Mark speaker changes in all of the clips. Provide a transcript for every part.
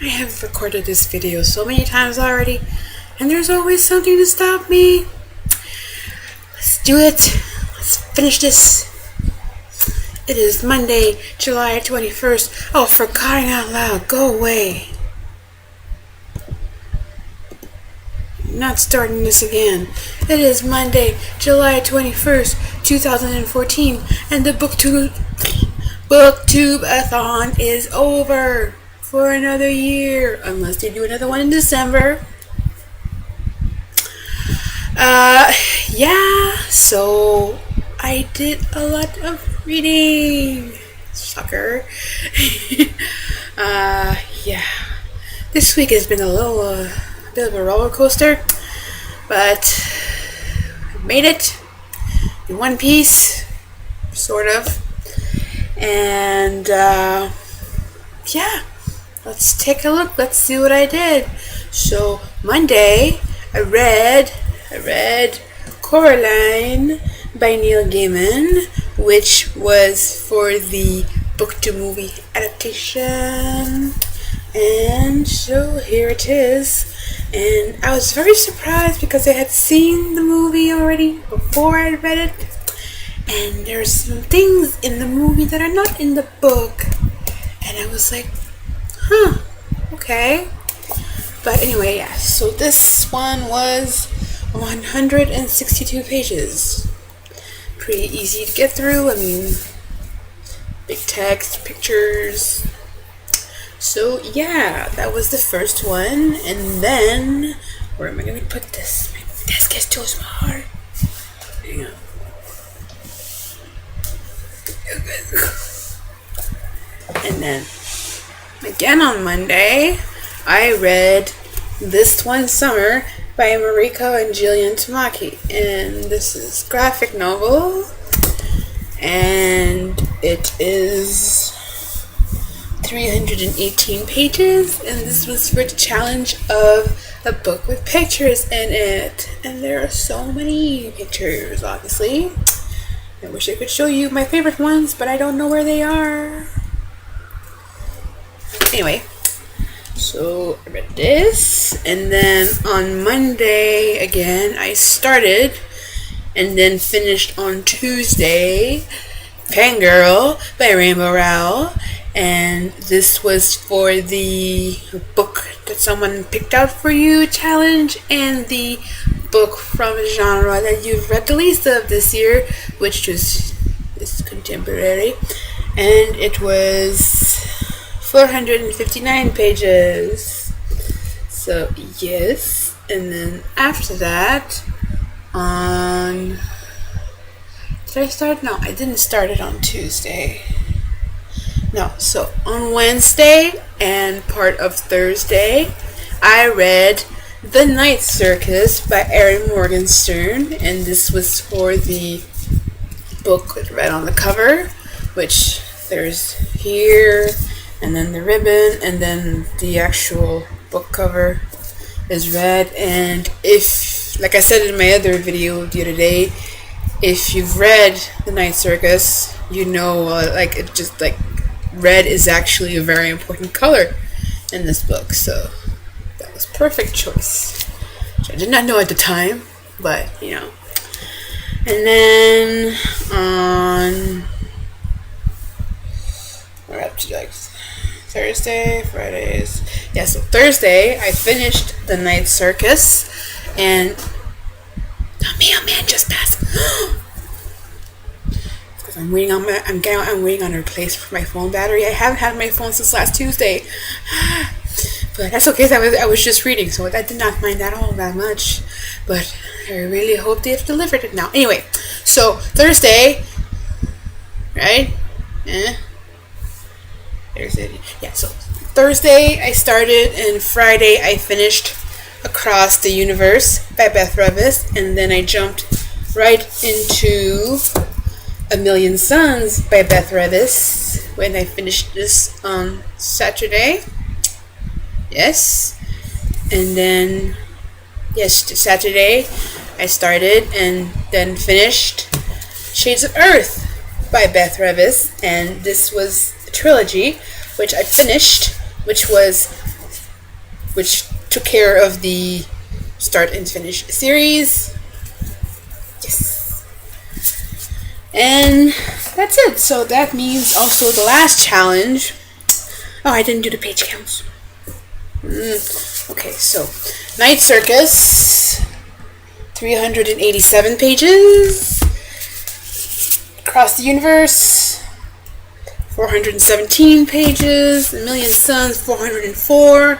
Speaker 1: I have recorded this video so many times already, and there's always something to stop me. Let's do it. Let's finish this. It is Monday, July 21st. Oh, for crying out loud, go away. I'm not starting this again. It is Monday, July 21st, 2014, and the Booktube-a-thon is over for another year, unless they do another one in December. Yeah, so I did a lot of reading. Sucker. Yeah. This week has been a bit of a roller coaster, but I made it in one piece, sort of. And, yeah. Let's take a look. Let's see what I did. So Monday, I read Coraline by Neil Gaiman, which was for the Booktube movie adaptation. And so here it is. And I was very surprised because I had seen the movie already before I read it. And there's some things in the movie that are not in the book. And I was like, okay. But anyway, yeah, so this one was 162 pages. Pretty easy to get through. I mean, big text, pictures. So yeah, that was the first one. And then, where am I going to put this? My desk is too small. Hang on. And then, again on Monday, I read This One Summer by Mariko and Jillian Tamaki. And this is graphic novel. And it is 318 pages. And this was for the challenge of a book with pictures in it. And there are so many pictures, obviously. I wish I could show you my favorite ones, but I don't know where they are. Anyway, so I read this, and then on Monday, again, I started, and then finished on Tuesday, Fangirl by Rainbow Rowell, and this was for the book that someone picked out for you challenge, and the book from a genre that you've read the least of this year, which was this contemporary, and it was 459 pages. So yes, and then after that, did I start? No, I didn't start it on Tuesday. No, so on Wednesday and part of Thursday, I read The Night Circus by Erin Morgenstern, and this was for the book with red on the cover, which there's here, and then the ribbon, and then the actual book cover is red. And if, like I said in my other video the other day, if you've read The Night Circus, you know, red is actually a very important color in this book, so that was perfect choice, which I did not know at the time, but, you know. And then we're up to like Thursday, Fridays. Yeah, so Thursday I finished The Night Circus, and a man just passed. Because I'm waiting on to replace my phone battery. I haven't had my phone since last Tuesday, but that's okay. I was just reading, so I did not mind that all that much. But I really hope they've delivered it now. Anyway, so Thursday, right? There's it. Yeah, so Thursday I started, and Friday I finished Across the Universe by Beth Revis, and then I jumped right into A Million Suns by Beth Revis when I finished this on Saturday. Yes. And then, yes, Saturday I started and then finished Shades of Earth by Beth Revis, and this was a trilogy which I finished, which was which took care of the start and finish series. Yes. And that's it. So that means also the last challenge. Oh, I didn't do the page counts. Okay, so Night Circus, 387 pages. Across the Universe, 417 pages. A Million Suns, 404.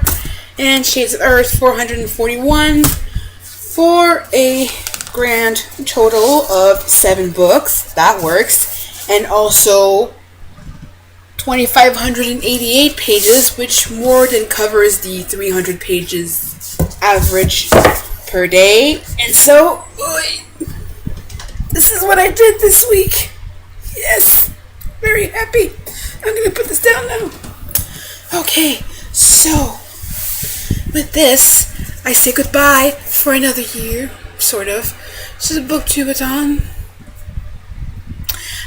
Speaker 1: And Shades of Earth, 441. For a grand total of 7 books. That works. And also 2,588 pages, which more than covers the 300 pages average per day. And so, this is what I did this week. Yes, very happy. I'm going to put this down now. Okay, so with this, I say goodbye for another year, sort of. This is a Booktube-a-thon.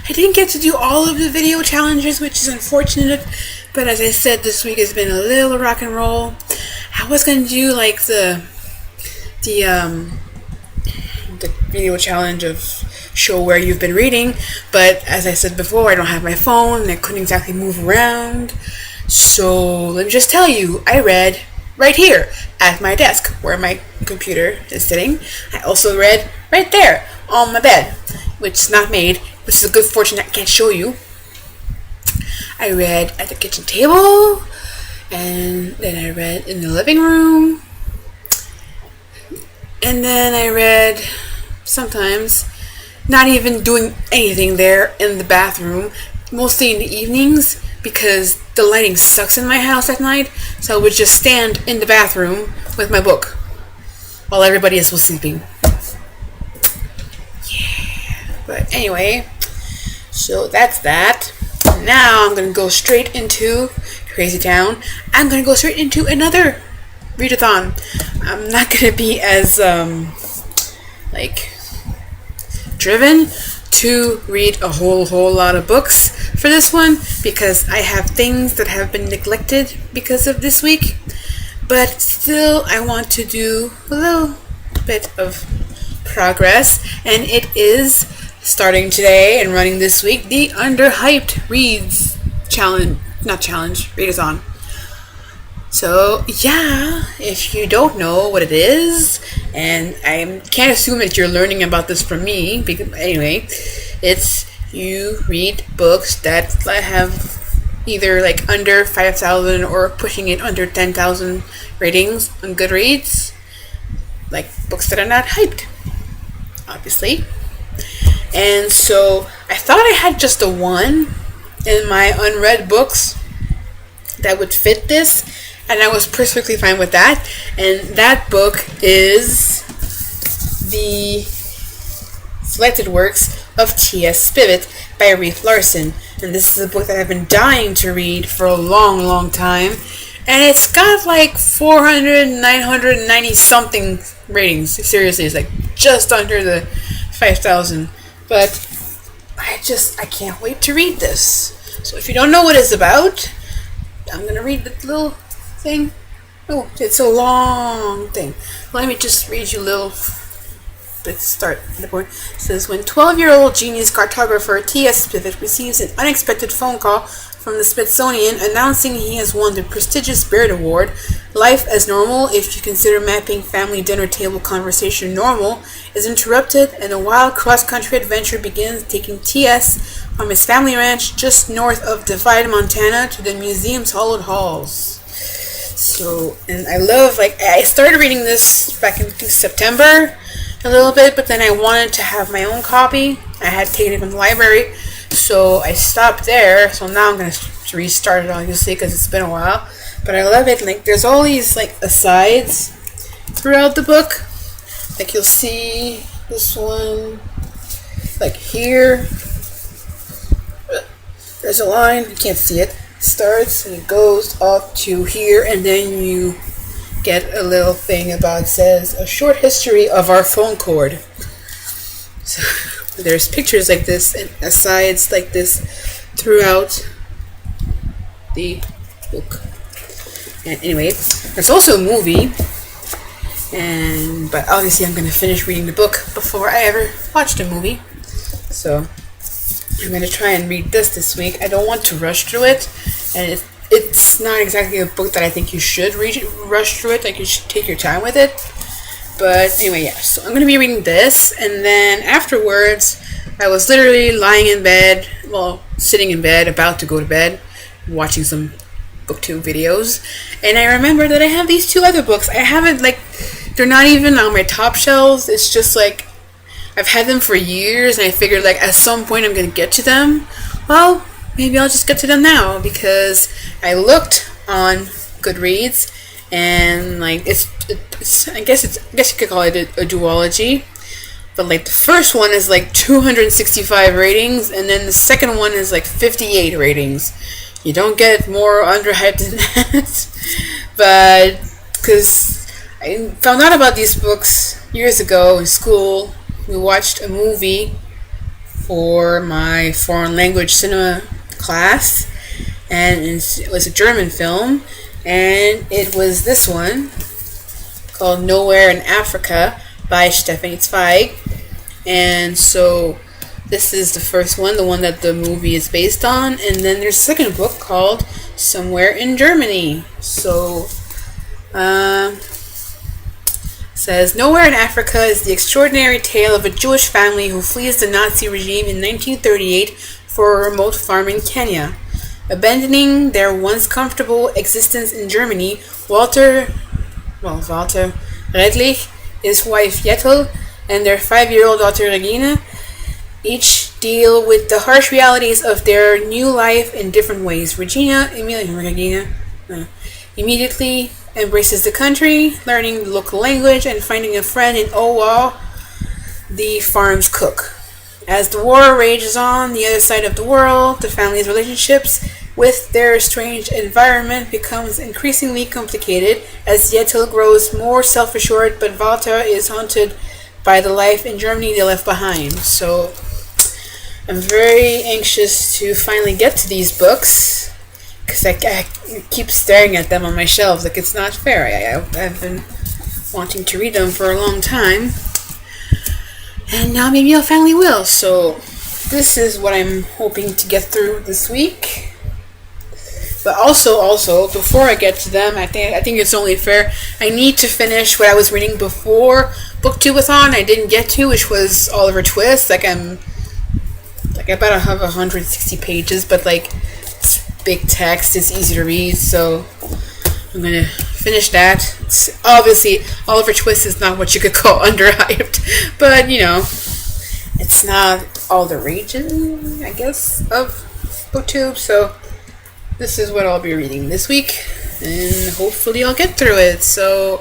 Speaker 1: I didn't get to do all of the video challenges, which is unfortunate, but as I said, this week has been a little rock and roll. I was going to do like the video challenge of show where you've been reading, but as I said before, I don't have my phone and I couldn't exactly move around. So let me just tell you, I read right here at my desk where my computer is sitting. I also read right there on my bed, which is not made, which is a good fortune I can't show you. I read at the kitchen table, and then I read in the living room, and then I read sometimes not even doing anything there in the bathroom, mostly in the evenings because the lighting sucks in my house at night, so I would just stand in the bathroom with my book while everybody else was sleeping. Yeah, but anyway, so that's that. Now I'm going to go straight into Crazy Town. I'm going to go straight into another readathon. I'm not going to be as driven to read a whole lot of books for this one because I have things that have been neglected because of this week, but still I want to do a little bit of progress, and it is starting today and running this week, the Underhyped Reads Challenge, not challenge, readathon. So yeah, if you don't know what it is, and I can't assume that you're learning about this from me, because anyway, it's you read books that have either like under 5,000 or pushing it under 10,000 ratings on Goodreads, like books that are not hyped, obviously. And so I thought I had just the one in my unread books that would fit this, and I was perfectly fine with that. And that book is the selected works of T.S. Spivet by Reeve Larson. And this is a book that I've been dying to read for a long time. And it's got like 990 something ratings. Seriously, it's like just under the 5,000. But I can't wait to read this. So if you don't know what it's about, I'm going to read the little thing. Oh, it's a long thing. Let me just read you a little. Let's start at the point. It says, when 12-year-old genius cartographer T.S. Spivet receives an unexpected phone call from the Smithsonian announcing he has won the prestigious Baird Award, life as normal, if you consider mapping family dinner table conversation normal, is interrupted, and a wild cross-country adventure begins, taking T.S. from his family ranch just north of Divide, Montana, to the museum's hallowed halls. So, and I love, I started reading this back in September a little bit, but then I wanted to have my own copy. I had taken it from the library, so I stopped there. So now I'm going to restart it, obviously, because it's been a while. But I love it. There's all these, asides throughout the book. You'll see this one, here. There's a line, you can't see it. Starts and it goes up to here, and then you get a little thing about, says, a short history of our phone cord. So there's pictures like this and asides like this throughout the book. And anyway, there's also a movie, but obviously I'm gonna finish reading the book before I ever watch the movie. So I'm gonna try and read this week. I don't want to rush through it, and it's not exactly a book that I think you should rush through it. Like, you should take your time with it. But anyway, yeah. So I'm gonna be reading this, and then afterwards, I was literally lying in bed, sitting in bed, about to go to bed, watching some Booktube videos, and I remember that I have these two other books. I haven't, they're not even on my top shelves. It's just like, I've had them for years, and I figured, at some point I'm going to get to them. Well, maybe I'll just get to them now, because I looked on Goodreads, and, I guess you could call it a duology. But, the first one is, 265 ratings, and then the second one is, 58 ratings. You don't get more underhyped than that. But, because I found out about these books years ago in school. We watched a movie for my foreign language cinema class, and it was a German film, and it was this one, called Nowhere in Africa, by Stephanie Zweig. And so this is the first one, the one that the movie is based on, and then there's a second book called Somewhere in Germany. So says, Nowhere in Africa is the extraordinary tale of a Jewish family who flees the Nazi regime in 1938 for a remote farm in Kenya. Abandoning their once comfortable existence in Germany, Walter Redlich, his wife Yettel, and their 5-year-old daughter Regina each deal with the harsh realities of their new life in different ways. Regina immediately embraces the country, learning the local language and finding a friend in Owa, the farm's cook. As the war rages on the other side of the world, the family's relationships with their strange environment becomes increasingly complicated as Yettel grows more self-assured, but Walter is haunted by the life in Germany they left behind. So I'm very anxious to finally get to these books, because I keep staring at them on my shelves like it's not fair. I've been wanting to read them for a long time, and now maybe I finally will. So this is what I'm hoping to get through this week. But also, before I get to them, I think it's only fair, I need to finish what I was reading before Booktubeathon I didn't get to, which was Oliver Twist. I about have 160 pages, but it's big text, it's easy to read, so I'm gonna finish that. Obviously, Oliver Twist is not what you could call underhyped, but it's not all the rage, I guess, of Booktube, so this is what I'll be reading this week, and hopefully I'll get through it. So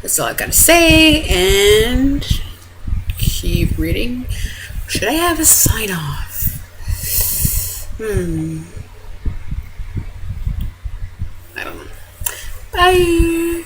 Speaker 1: that's all I gotta say, and keep reading. Should I have a sign off? I don't know. Bye.